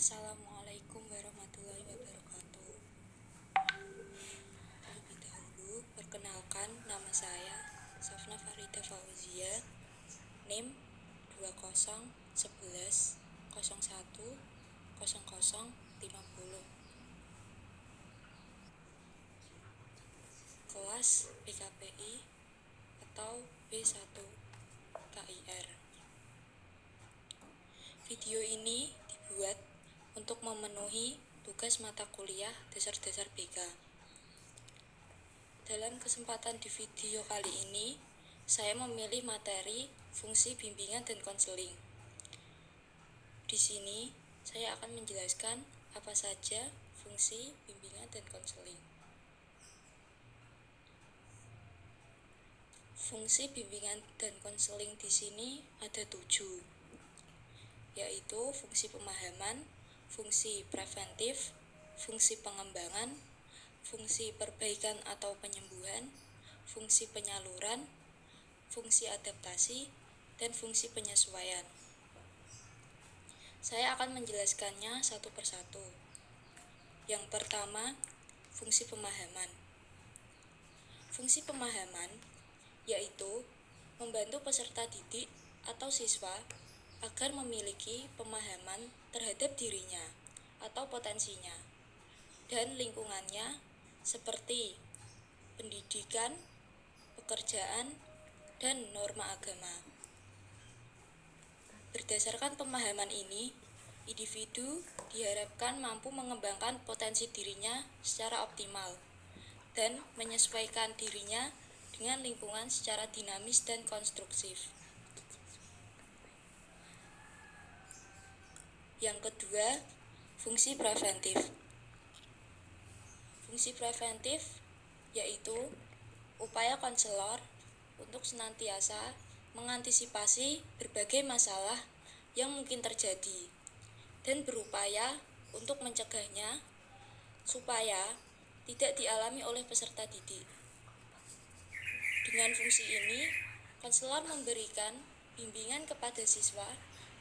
Assalamualaikum warahmatullahi wabarakatuh. Terlebih dahulu, perkenalkan nama saya Safna Farida Fauzia, NIM 2011010050, kelas PKPI atau B1 KIR. Video ini dibuat untuk memenuhi tugas mata kuliah dasar-dasar BK. Dalam kesempatan di video kali ini, saya memilih materi fungsi bimbingan dan konseling. Di sini, saya akan menjelaskan apa saja fungsi bimbingan dan konseling. Fungsi bimbingan dan konseling di sini ada 7, yaitu fungsi pemahaman, fungsi preventif, fungsi pengembangan, fungsi perbaikan atau penyembuhan, fungsi penyaluran, fungsi adaptasi, dan fungsi penyesuaian. Saya akan menjelaskannya satu persatu. Yang pertama, fungsi pemahaman. Fungsi pemahaman yaitu membantu peserta didik atau siswa agar memiliki pemahaman terhadap dirinya atau potensinya dan lingkungannya seperti pendidikan, pekerjaan, dan norma agama. Berdasarkan pemahaman ini, individu diharapkan mampu mengembangkan potensi dirinya secara optimal dan menyesuaikan dirinya dengan lingkungan secara dinamis dan konstruktif. Yang kedua, fungsi preventif. Fungsi preventif yaitu upaya konselor untuk senantiasa mengantisipasi berbagai masalah yang mungkin terjadi dan berupaya untuk mencegahnya supaya tidak dialami oleh peserta didik. Dengan fungsi ini, konselor memberikan bimbingan kepada siswa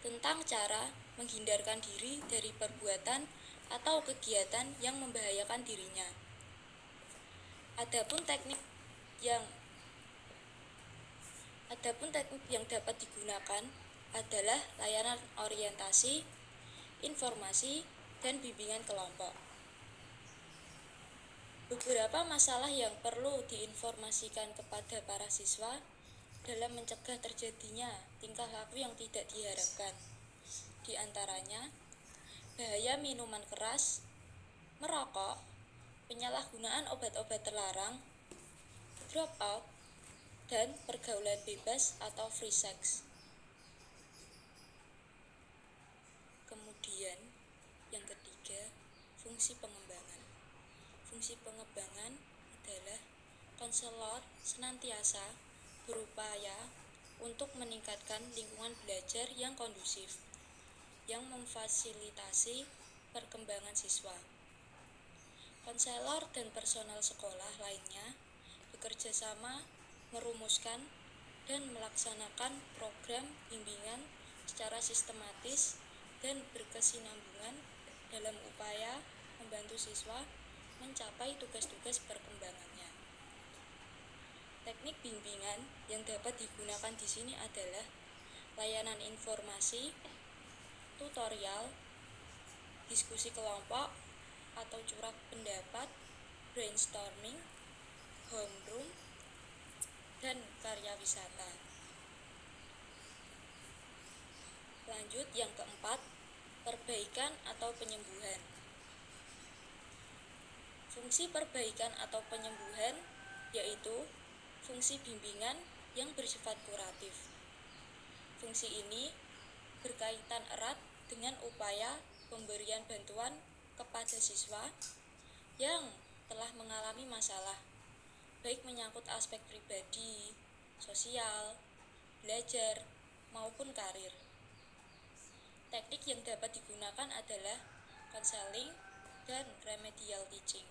tentang cara menghindarkan diri dari perbuatan atau kegiatan yang membahayakan dirinya. Adapun teknik yang dapat digunakan adalah layanan orientasi, informasi, dan bimbingan kelompok. Beberapa masalah yang perlu diinformasikan kepada para siswa dalam mencegah terjadinya tingkah laku yang tidak diharapkan. Di antaranya, bahaya minuman keras, merokok, penyalahgunaan obat-obat terlarang, drop out, dan pergaulan bebas atau free sex. Kemudian, yang ketiga, fungsi pengembangan. Fungsi pengembangan adalah konselor senantiasa berupaya untuk meningkatkan lingkungan belajar yang kondusif, yang memfasilitasi perkembangan siswa. Konselor dan personel sekolah lainnya bekerja sama merumuskan dan melaksanakan program bimbingan secara sistematis dan berkesinambungan dalam upaya membantu siswa mencapai tugas-tugas perkembangannya. Teknik bimbingan yang dapat digunakan di sini adalah layanan informasi, tutorial, diskusi kelompok atau curhat pendapat, brainstorming, homeroom, dan karya wisata. Lanjut yang keempat, perbaikan atau penyembuhan. Fungsi perbaikan atau penyembuhan yaitu fungsi bimbingan yang bersifat kuratif. Fungsi ini berkaitan erat dengan upaya pemberian bantuan kepada siswa yang telah mengalami masalah, baik menyangkut aspek pribadi, sosial, belajar, maupun karir. Teknik yang dapat digunakan adalah konseling dan remedial teaching.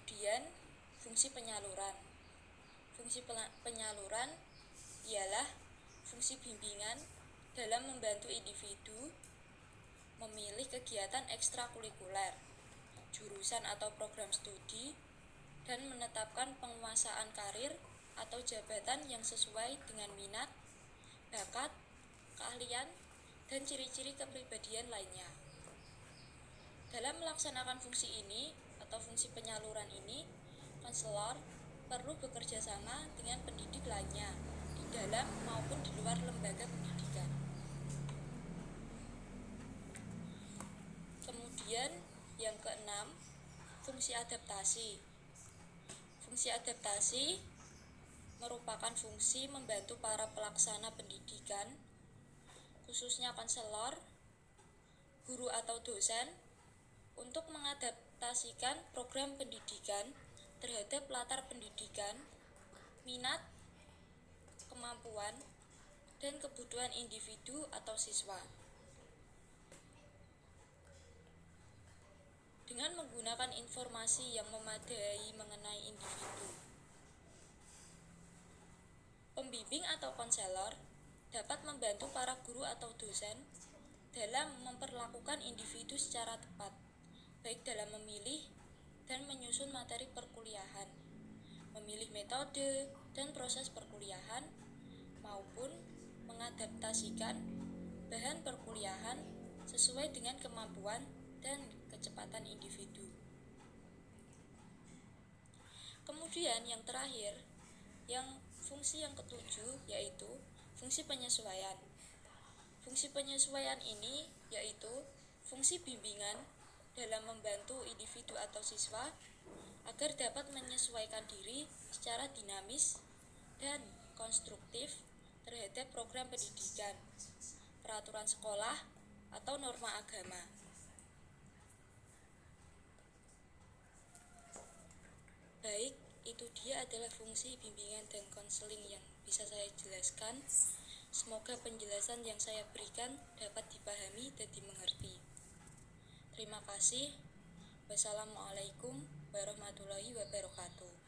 Kemudian, fungsi penyaluran. Fungsi penyaluran ialah fungsi bimbingan dalam membantu individu memilih kegiatan ekstrakurikuler, jurusan atau program studi, dan menetapkan penguasaan karir atau jabatan yang sesuai dengan minat, bakat, keahlian, dan ciri-ciri kepribadian lainnya. Dalam melaksanakan fungsi ini atau fungsi penyaluran ini, konselor perlu bekerja sama dengan pendidik lainnya di dalam maupun di luar lembaga pendidikan. Kemudian yang keenam, fungsi adaptasi. Fungsi adaptasi merupakan fungsi membantu para pelaksana pendidikan, khususnya konselor, guru atau dosen, untuk mengadaptasikan program pendidikan terhadap latar pendidikan, minat, kemampuan, dan kebutuhan individu atau siswa. Dengan menggunakan informasi yang memadai mengenai individu, pembimbing atau konselor dapat membantu para guru atau dosen dalam memperlakukan individu secara tepat, baik dalam memilih dan menyusun materi perkuliahan, memilih metode dan proses perkuliahan, maupun mengadaptasikan bahan perkuliahan sesuai dengan kemampuan dan kecepatan individu. Kemudian yang terakhir, fungsi yang ketujuh yaitu fungsi penyesuaian. Fungsi penyesuaian ini yaitu fungsi bimbingan dalam membantu individu atau siswa agar dapat menyesuaikan diri secara dinamis dan konstruktif terhadap program pendidikan, peraturan sekolah, atau norma agama. Baik, itu dia adalah fungsi bimbingan dan konseling yang bisa saya jelaskan. Semoga penjelasan yang saya berikan dapat dipahami dan dimengerti. Terima kasih. Wassalamualaikum warahmatullahi wabarakatuh.